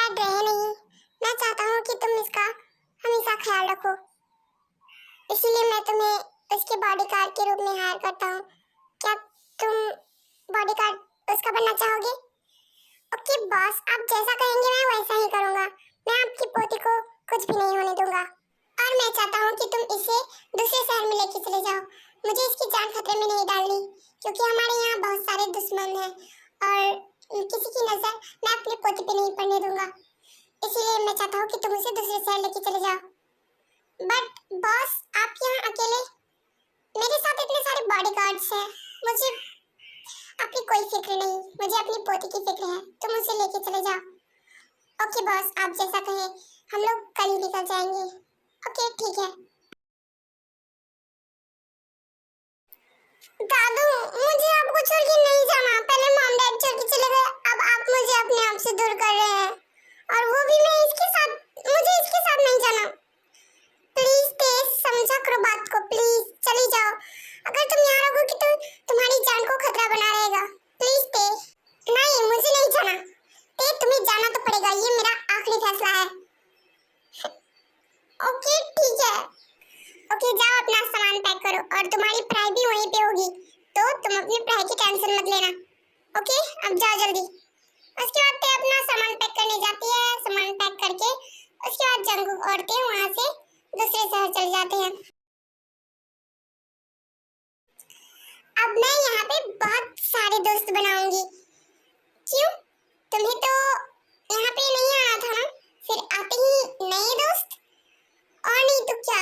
साथ रहे नहीं। मैं चाहता हूँ कि तुम इसका हमेशा ख्याल रखो, इसीलिए मैं तुम्हें उसके बॉडीगार्ड के रूप में हायर करता हूँ। क्या तुम बॉडीगार्ड उसका बनना चाहोगे? ओके बॉस, आप जैसा कहेंगे मैं वैसा ही करूँगा। मैं आपकी पोती को कुछ भी नहीं होने दूंगा और मैं चाहता हूँ कि तुम इसे दूसरे शहर में लेके चले जाओ। मुझे इसकी जान खतरे में नहीं डालनी, क्योंकि हमारे यहाँ बहुत सारे दुश्मन हैं और किसी की नजर मैं अपनी पोती पे नहीं पड़ने दूंगा। इसीलिए मैं चाहता हूँ कि तुम उसे दूसरे शहर लेके चले जाओ। बट बॉस, आप यहाँ अकेले, मेरे साथ इतने सारे बॉडीगार्ड्स हैं, मुझे आपकी कोई फिक्र नहीं, मुझे अपनी पोती की फिक्र है। तुम उसे लेके चले जाओ। ओके बॉस, आप जैसा कहें, हम लोग कल ही निकल जाएंगे। ओके ठीक है। दादू, मुझे आपको छोड़ के नहीं जाना। पहले मॉम डैड छोड़ के चले गए, अब आप मुझे अपने आप से दूर कर रहे हैं, और वो भी मैं इसके साथ। मुझे इसके साथ नहीं जाना। प्लीज तेज समझा करो बात को, प्लीज चली जाओ। अगर तुम यहाँ रहोगी तो तुम्हारी जान को खतरा बना रहेगा। प्लीज तेज। नहीं, मुझे नहीं जाना। तेज, तुम्हें जाना तो पड़ेगा, ये मेरा आखिरी फैसला है। ओके ठीक है। ओके जाओ, अपना सामान पैक करो, और तुम्हारी पढ़ाई भी वहीं पे होगी, तो तुम अपनी पढ़ाई की टेंशन मत लेना। ओके अब जाओ जल्दी। उसके बाद ते अपना सामान पैक करने जाती है। सामान पैक करके उसके बाद जंगकुक औरतें वहां से दूसरे शहर चले जाते हैं। अब मैं यहाँ पे बहुत सारे दोस्त बनाऊंगी। क्यों? तुम्हें तो यहाँ पे नहीं आना था ना, फिर आते ही नए दोस्त। और नहीं तो क्या,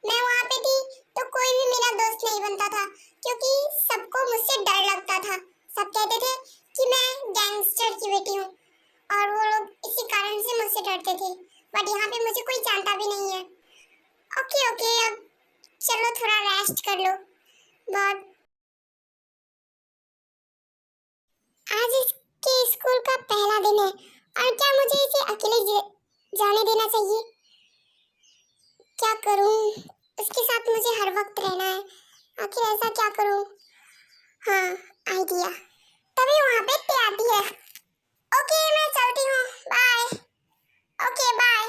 मैं वहाँ पे थी तो कोई भी मेरा दोस्त नहीं बनता था, क्योंकि सबको मुझसे डर लगता था। सब कहते थे कि मैं गैंगस्टर की बेटी हूँ, और वो लोग इसी कारण से मुझसे डरते थे। बट यहाँ पे मुझे कोई जानता भी नहीं है। ओके ओके, अब चलो थोड़ा रेस्ट कर लो। बहुत आज इसके स्कूल का पहला दिन है, और क्या मुझे इसे अकेले जाने देना चाहिए? क्या करूं? उसके साथ मुझे हर वक्त रहना है, आखिर ऐसा क्या करूं? हाँ, आइडिया। तभी वहां पे ते आती है। ओके मैं चलती हूँ, बाय। Okay bye.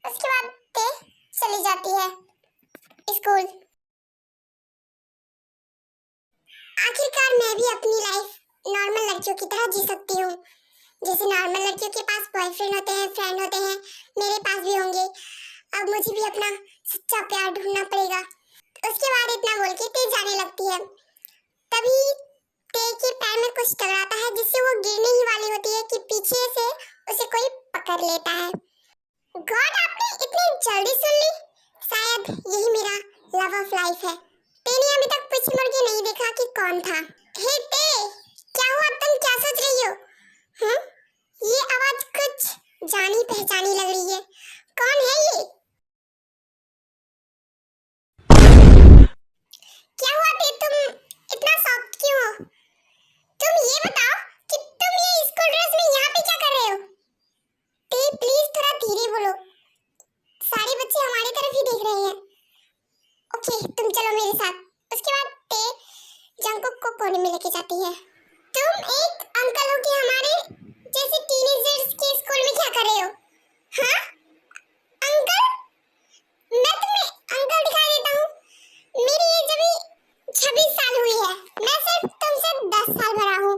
उसके बाद ते चली जाती है स्कूल। आखिरकार मैं भी अपनी लाइफ नॉर्मल लड़कियों की तरह जी सकती हूँ। जैसे नॉर्मल लड़कियों के पास बॉयफ्रेंड होते हैं, फ्रेंड होते हैं, मेरे पास भी होंगे। अब मुझे भी अपना सच्चा प्यार ढूंढना पड़ेगा। उसके बाद इतना बोल के ते जाने लगती है। तभी ते के पैर में कुछ टकराता है, जिससे वो गिरने ही वाली होती है कि पीछे से उसे कोई पकड़ लेता है। गॉड, आपने इतनी जल्दी सुन ली? शायद यही मेरा लव ऑफ लाइफ है। तेने अभी तक पीछे मुड़ के नहीं देखा कि कौन था। हे ते, क्या हुआ? तुम क्या सोच रही हो? ये आवाज कुछ जानी पहचानी लग रही है। कौन है ये? क्या हुआ ते, तुम इतना सॉफ्ट क्यों हो? तुम ये बताओ कि तुम ये स्कूल ड्रेस में यहाँ पे क्या कर रहे हो? ते प्लीज थोड़ा धीरे बोलो, सारे बच्चे हमारी तरफ ही देख रहे हैं। ओके तुम चलो मेरे साथ। उसके बाद ते जंगकुक को कोने में लेके जाती है। तुम एक अंकल हो कि हमारे जैसे टीनेजर्स के स्कूल में क्या कर रहे हो? हाँ अंकल, मैं तुम्हें अंकल दिखाई देता हूँ? मेरी एज अभी 26 साल हुई है, मैं सिर्फ तुमसे 10 साल बड़ा हूँ,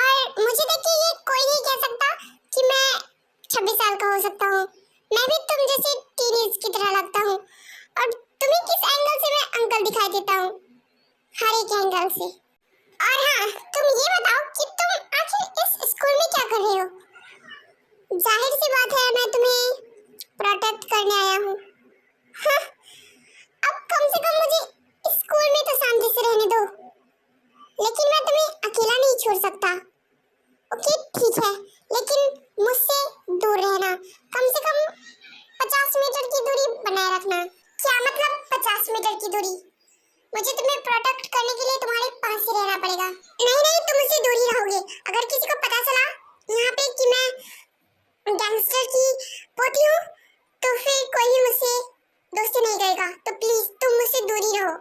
और मुझे देख के ये कोई नहीं कह सकता कि मैं 26 साल का हो सकता हूँ। मैं भी तुम जैसे टीनेज की तरह लगता हूँ, और तुम्हें किस एंगल से मैं अंकल दिखाई देता हूँ? हर एक एंगल से। और हाँ, तुम ये बताओ कि तुम आखिर इस स्कूल में क्या कर रहे हो? जाहिर सी बात है, मैं तुम्हें प्रोटेक्ट करने आया हूँ। हाँ, अब कम से कम मुझे स्कूल में तो शांति से रहने दो, लेकिन मैं तुम्हें अकेला नहीं छोड़ सकता। ओके ठीक है, लेकिन मुझसे दूर रहना, कम से कम 50 मीटर की दूरी बनाए रखना। क्या मतलब 50 मीटर की दूरी? मुझे तुम्हें प्रोटेक्ट करने के लिए तुम्हारे पास ही रहना पड़ेगा। नहीं नहीं, तुम मुझसे दूर ही रहोगे। अगर किसी को पता चला यहाँ पे कि मैं गैंगस्टर की पोती हूँ, तो फिर कोई भी मुझसे दोस्ती नहीं करेगा। तो प्लीज तुम मुझसे दूर ही रहो।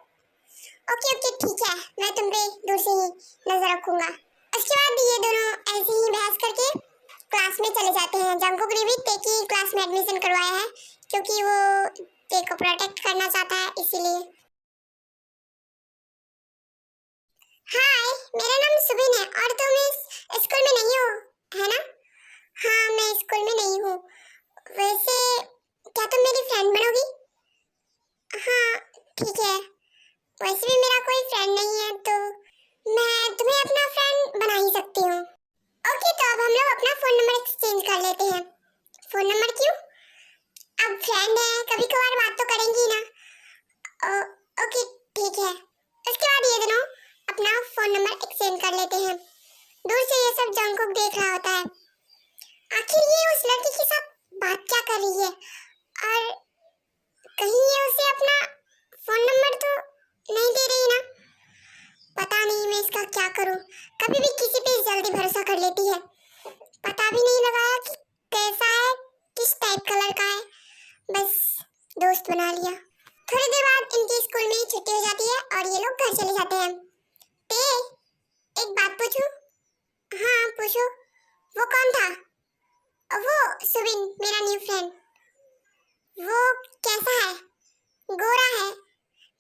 ओके ओके ठीक है, मैं तुम पे दूर से ही नजर रखूंगा। उसके बाद ये दोनों ऐसे ही बहस करके क्लास क्लास में चले जाते हैं। जंगकुक ने भी टे की क्लास में एडमिशन करवाया है क्योंकि वो टे को प्रोटेक्ट करना चाहता है, इसीलिए। हाय, मेरा नाम सुबिन है और तुम इस स्कूल में नहीं हो, है ना? हाँ, मैं स्कूल में नहीं हूँ। वैसे क्या तुम मेरी फ्रेंड बनोगी? हाँ, ठीक है। वैसे भी मेरा कोई फ्रेंड नहीं है तो मैं तुम्हें अपना फ्रेंड बना ही सकती हूँ। ओके, तो अब हम लोग अपना फोन नंबर एक्सचेंज कर लेते हैं। फोन नंबर क्यों? अब फ्रेंड है, कभी कभार बात तो करेंगी ना। ओके, ठीक है। उसके बाद ये दोनों अपना फोन नंबर एक्सचेंज कर लेते हैं। दूर से ये सब जंगकुक देख रहा होता है। आखिर ये उस लड़की के साथ बात क्या कर रही है और कहीं ये उसे अपना फोन नंबर तो नहीं दे रही ना। पता नहीं मैं इसका क्या करूं। कभी भी किसी पे जल्दी भरोसा कर लेती है। पता भी नहीं लगाया कि कैसा है, किस टाइप का लड़का है, बस दोस्त बना लिया। थोड़ी देर बाद इनके स्कूल में छुट्टी हो जाती है और ये लोग घर चले जाते हैं। ते, एक बात पूछूं? हाँ, पूछो। वो कौन था? वो सुबिन, मेरा न्यू फ्रेंड। वो कैसा है? गोरा है?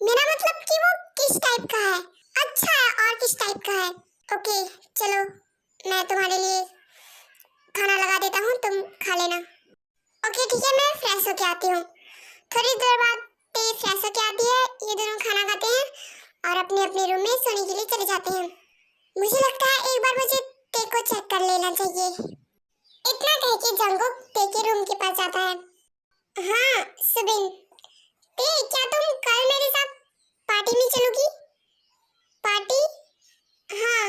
मेरा मतलब कि वो किस टाइप का है? अच्छा है, और किस टाइप का है? ओके, चलो मैं तुम्हारे लिए खाना लगा देता हूँ, तुम खा लेना। ओके ठीक है, मैं फ्रेश होके आती हूँ। थोड़ी देर बाद ते फ्रेश होके आती है, ये दोनों खाना खाते हैं और अपने अपने रूम में सोने के लिए चले जाते हैं। मुझे लगता है एक बार मुझे ते को चेक कर लेना चाहिए। इतना कह के जंगकुक ते के रूम के पास जाता है। हाँ सुबिन, ते क्या तुम कल मेरे साथ पार्टी में चलोगी? पार्टी? हाँ,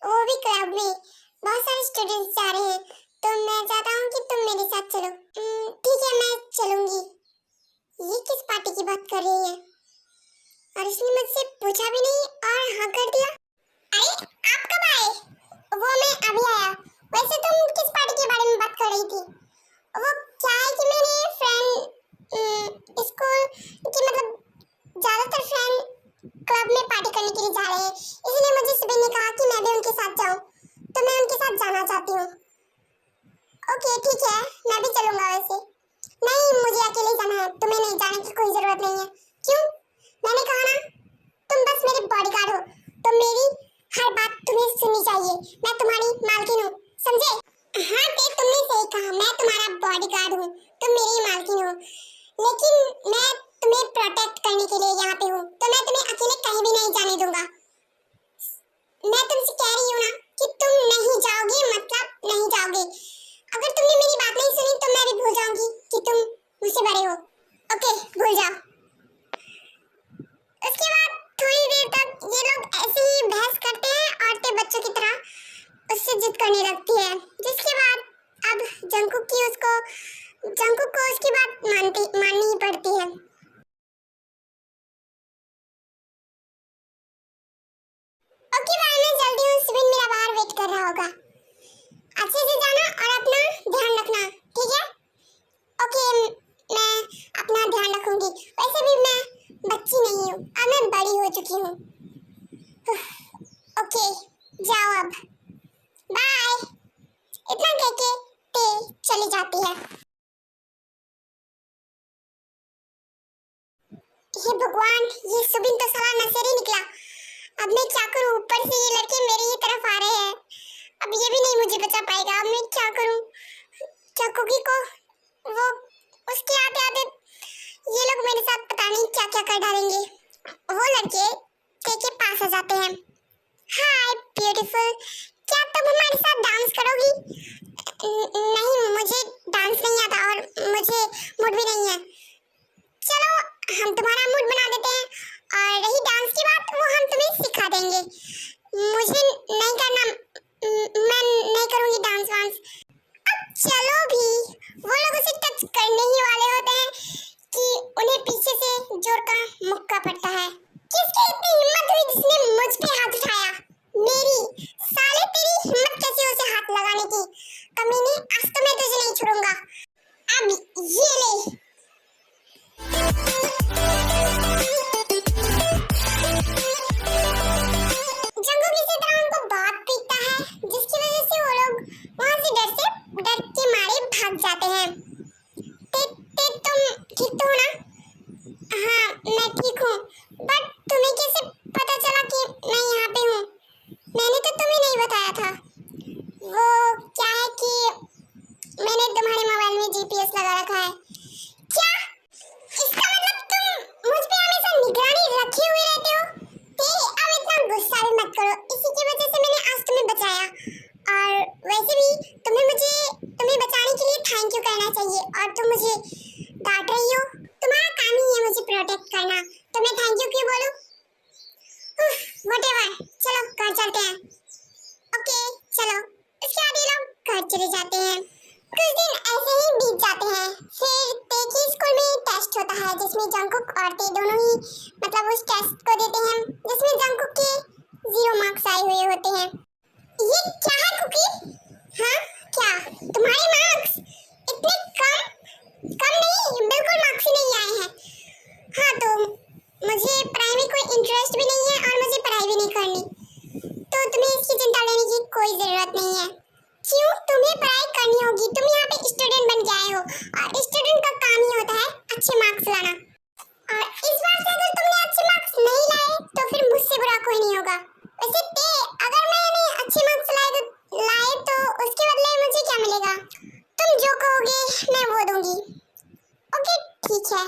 वो भी क्लब में। बहुत सारे स्टूडेंट्स जा रहे हैं तो मैं चाहता हूँ कि तुम मेरे साथ चलो। ठीक है, मैं चलूंगी। ये किस पार्टी की बात कर रही है और इसने मुझसे पूछा भी नहीं और हाँ कर दिया। अरे आप कब आए? वो मैं अभी आया। वैसे तुम किस पार्टी के बारे में बात कर रही थी? वो क्या है कि मेरे फ्रेंड स्कूल की मतलब ज्यादातर फ्रेंड क्लब में पार्टी करने के लिए जा रहे हैं, इसलिए मुझे सुबह ने कहा कि मैं भी उनके साथ जाऊं, तो मैं उनके साथ जाना चाहती हूँ। ओके ठीक है, मैं भी चलूंगा। वैसे नहीं, मुझे अकेले जाना है, तुम्हें नहीं जाने की कोई जरूरत नहीं है। क्यों? मैंने कहा ना, तुम बस मेरे बॉडीगार्ड हो, तो मेरी हर बात तुम्हें सुननी चाहिए। मैं तुम्हारी मालकिन हूँ, समझे? हाँ ते, तुमने सही कहा, मैं तुम्हारा बॉडीगार्ड हूँ, तुम मेरी मालकिन हो, लेकिन मैं तुम्हें प्रोटेक्ट करने के लिए यहाँ पे हूँ, तो मैं तुम्हें अकेले कहीं भी नहीं जाने दूंगा। मैं तुमसे कह रही हूँ ना कि तुम नहीं जाओगे, मतलब नहीं जाओगे। अगर तुमने मेरी बात नहीं सुनी तो मैं भी भूल जाऊंगी कि तुम मुझसे बड़े हो। ओके, भूल जाओ। उसके बाद थोड़ी देर तक ये लोग ऐसे ही बहस करते हैं, औरतें बच्चों की तरह उससे जिद करने लगती है, जिसके बाद अब जंगकुक को उसकी बात माननी ही पड़ती है। ओके बाय, मैं जल्दी हूँ, सुबिन मेरा बाहर वेट कर रहा होगा। अच्छे से जाना और अपना ध्यान रखना, ठीक है? ओके, मैं अपना ध्यान रखूंगी। वैसे भी मैं बच्ची नहीं हूँ, अब मैं बड़ी हो चुकी हूँ। ओके, जाओ अब, बाय। इतना कह के ते चली जाती है। हे भगवान, ये सुबिन तो साला नशेड़ी निकला। अब मैं क्या करूं? ऊपर से ये लड़के मेरी ही तरफ आ रहे हैं, अब ये भी नहीं मुझे बचा पाएगा। अब मैं क्या करूं? क्या कुकी को वो उसके आते आते ये लोग मेरे साथ पता नहीं क्या क्या कर डालेंगे। वो लड़के के पास आ जाते हैं। हाय ब्यूटीफुल, क्या तुम हमारे साथ डांस करोगी? नहीं, मुझे डांस नहीं आता और मुझे मूड भी नहीं है। चलो हम तुम्हारा मूड बना देते हैं, और रही डांस की बात, वो हम तुम्हें सिखा देंगे। मुझे नहीं करना, मैं नहीं करूंगी डांस वांस। अब चलो भी, वो लोग उसे टच करने ही वाले होते हैं कि उन्हें पीछे से जोर का मुक्का पड़ता है। किसकी इतनी हिम्मत हुई जिसने मुझ पे हाथ उठाया? मेरी। साले तेरी हिम्मत कैसे उसे हाथ लगाने की? कमीने, आज तो मैं तुझे नहीं छोड़ूंगा। अब ये ले। जंगल इसी तरह उनको बहुत पीटता है, जिसकी वजह से वो लोग वहां से डर लगा रखा है। क्या इसका मतलब तुम मुझ पे हमेशा निगरानी रखे हुए रहते हो? अब इतना गुस्सा भी मत करो, इसी की वजह से मैंने आज तुम्हें बचाया। और वैसे भी तुम्हें बचाने के लिए थैंक यू कहना चाहिए, और तुम मुझे डांट रही हो। तुम्हारा काम ही है मुझे प्रोटेक्ट करना, तो मैं थैंक यू क्यों बोलूं? व्हाटएवर, चलो घर चलते हैं। ओके चलो। इसके बाद ये लोग घर चले जाते हैं। कुछ दिन ऐसे ही बीत जाते हैं। फिर तेकी स्कूल में टेस्ट होता है जिसमें जंगकुक और ते दोनों ही मतलब उस टेस्ट को देते हैं जिसमें जंगकुक के 0 मार्क्स आए हुए होते हैं। ये क्या है कुकी? हाँ क्या तुम्हारे मार्क्स इतने कम नहीं, बिल्कुल मार्क्स ही नहीं आए हैं। हाँ तो मुझे पढ़ाई में कोई इंटरेस्ट भी नहीं है और मुझे पढ़ाई भी नहीं करनी, तो तुम्हें इसकी चिंता लेने की कोई जरूरत नहीं है। क्यों? तुम्हें पढ़ाई करनी होगी, तुम यहाँ पे स्टूडेंट बन के आए हो और स्टूडेंट का काम ही होता है अच्छे मार्क्स लाना। और इस बार से अगर तुमने अच्छे मार्क्स नहीं लाए तो फिर मुझसे बुरा कोई नहीं होगा। वैसे ते अगर मैंने अच्छे मार्क्स लाए तो उसके बदले मुझे क्या मिलेगा? तुम जो कहोगे मैं वो दूंगी। ओके ठीक है,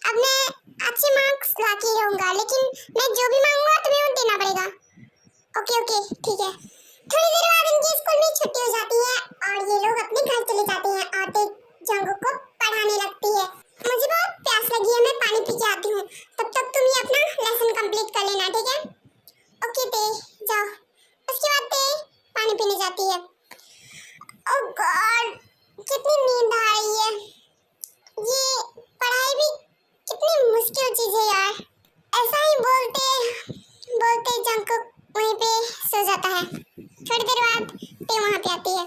अब मैं अच्छे मार्क्स ला के रहूंगा, लेकिन मैं जो भी मांगूंगा तुम्हें वो देना पड़ेगा। ओके ठीक है। थोड़ी देर बाद इनकी स्कूल में छुट्टी हो जाती है और ये लोग अपने घर चले जाते हैं और ते जंगकुक को पढ़ाने लगती है। मुझे बहुत प्यास लगी है, मैं पानी पी के आती हूँ, तब तक तुम ये अपना लेसन कंप्लीट कर लेना, ठीक है? ओके ते जाओ। उसके बाद ते पानी पीने जाती है। ओह गॉड, कितनी नींद आ रही है। ये पढ़ाई भी कितनी मुश्किल चीज है यार। ऐसा ही बोलते बोलते जंगकुक वहीं पे सो जाता है। थोड़ी देर बाद ते वहां पे आती है।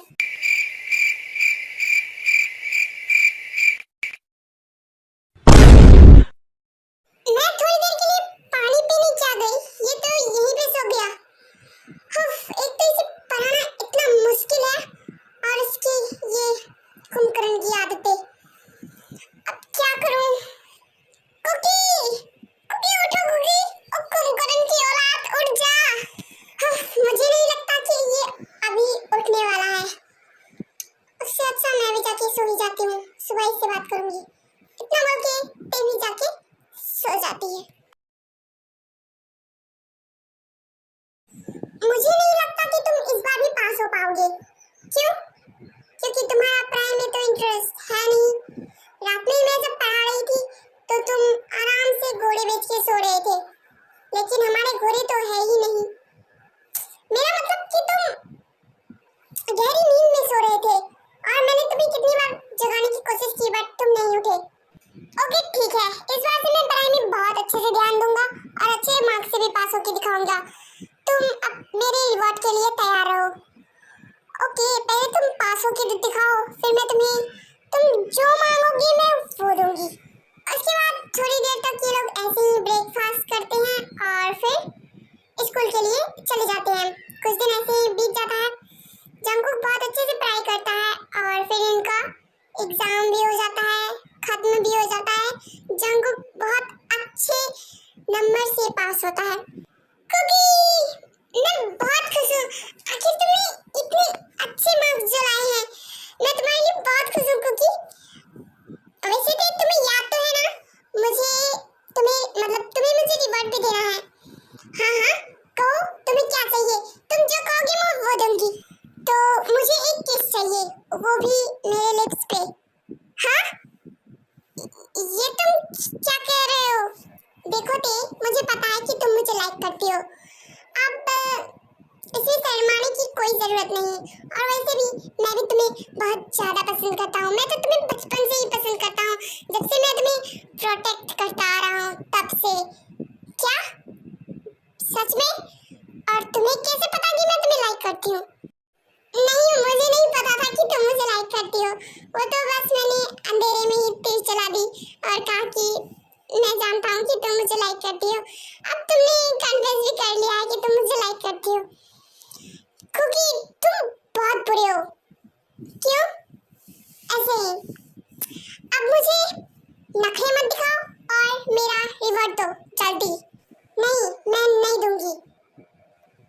मैं थोड़ी देर के लिए पानी पीने क्या गई, ये तो यहीं पे सो गया। एक तो इसे पढ़ाना इतना मुश्किल है और इसकी ये कुंभकर्ण की आदतें। अब क्या करूं? कुकी कुकी उठो कुकी, ओ कुंभकर्ण की औलाद उठ जा। मुझे नहीं लगता कि ये अभी उठने वाला है। उससे अच्छा मैं भी जाके सो ही जाती हूँ, सुबह इससे बात करूंगी। इतना बोल के ते भी जाके सो जाती है। मुझे नहीं लगता कि तुम इस बार भी पास हो पाओगे। क्यों? क्योंकि तुम्हारा पढ़ाई में तो इंटरेस्ट है नहीं। रात में मैं जब पढ़ा रही थी तो तुम आराम से घोड़े बेच के सो रहे थे, लेकिन हमारे घोड़े तो है ही नहीं। मेरा मतलब कि तुम गहरी नींद में सो रहे थे और मैंने तुम्हें कितनी बार जगाने की कोशिश की बट तुम नहीं उठे। ओके ठीक है, इस बार से मैं पढ़ाई में बहुत अच्छे से ध्यान दूंगा और अच्छे मार्क्स से भी पास होके दिखाऊंगा। तुम अब मेरे रिवॉर्ड के लिए तैयार रहो। ओके पहले तुम पास होके दिखाओ, फिर मैं तुम जो मांगोगी मैं वो दूंगी। उसके बाद थोड़ी देर तक ये लोग ऐसे ही ब्रेकफास्ट करते हैं और फिर स्कूल के लिए चले जाते हैं। कुछ दिन ऐसे ही बीत जाता है। जंगकुक बहुत अच्छे से पढ़ाई करता है और फिर इनका एग्जाम भी हो जाता है, खत्म भी हो जाता है। जंगकुक बहुत अच्छे नंबर से पास होता है। कुकी मैं बहुत खुश हूँ, आखिर तुमने इतने अच्छे मार्क्स जो लाए हैं, मैं तुम्हारे लिए बहुत खुश हूँ कुकी। वैसे तो तुम्हें याद तो है ना, तुम्हें मुझे रिवॉर्ड भी देना है। हाँ कहो तुम्हें क्या चाहिए, तुम जो कहोगे मैं वो दूंगी। तो मुझे एक किस चाहिए, वो भी मेरे लिप्स पे। हाँ ये तुम क्या कह रहे हो? देखो ते मुझे पता है कि तुम मुझे लाइक करती हो, अब इसमें शर्माने की कोई जरूरत नहीं। और वैसे भी मैं भी तुम्हें बहुत ज्यादा पसंद करता हूँ, मैं तो तुम्हें बचपन से ही पसंद करता हूँ, जब से मैं तुम्हें प्रोटेक्ट करता आ रहा हूँ तब से। क्या सच में? और तुम्हें कैसे पता कि मैं तुम्हें लाइक करती हूँ? नहीं मुझे नहीं पता था कि तुम मुझे लाइक करती हो, वो तो बस मैंने अंधेरे में ही तीर चला दी और कहा कि मैं जानता हूँ कि तुम मुझे लाइक करती हो। अब तुमने कन्फेस भी कर लिया है कि तुम मुझे लाइक करती हो। क्योंकि तुम बहुत बुरे हो। क्यों? ऐसे ही। अब मुझे नखरे मत दिखाओ और मेरा रिवॉर्ड दो जल्दी। नहीं मैं नहीं दूंगी।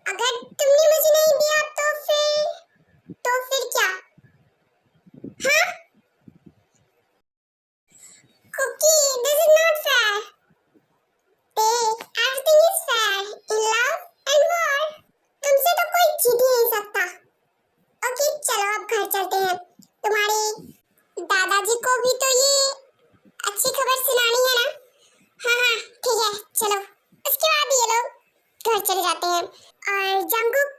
अगर तुमने मुझे नहीं दिया तो फिर क्या? हाँ तुम्हारे दादाजी को भी तो ये अच्छी खबर सुनानी है ना। हाँ हाँ ठीक है चलो। उसके बाद ये लोग घर चले जाते हैं और जंगकुक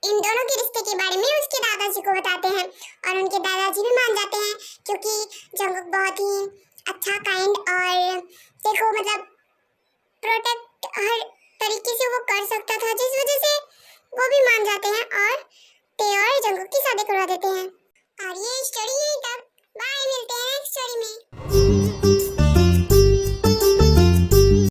इन दोनों के रिश्ते के बारे में उसके दादाजी को बताते हैं और उनके दादाजी भी मान जाते हैं क्योंकि जंगकुक बहुत ही अच्छा काइंड और देखो मतलब प्रोटेक्ट हर तरीके से वो कर सकता था, जिस वजह से वो भी मान जाते हैं और ते और जंगकुक की शादी करवा देते हैं। और ये स्टोरी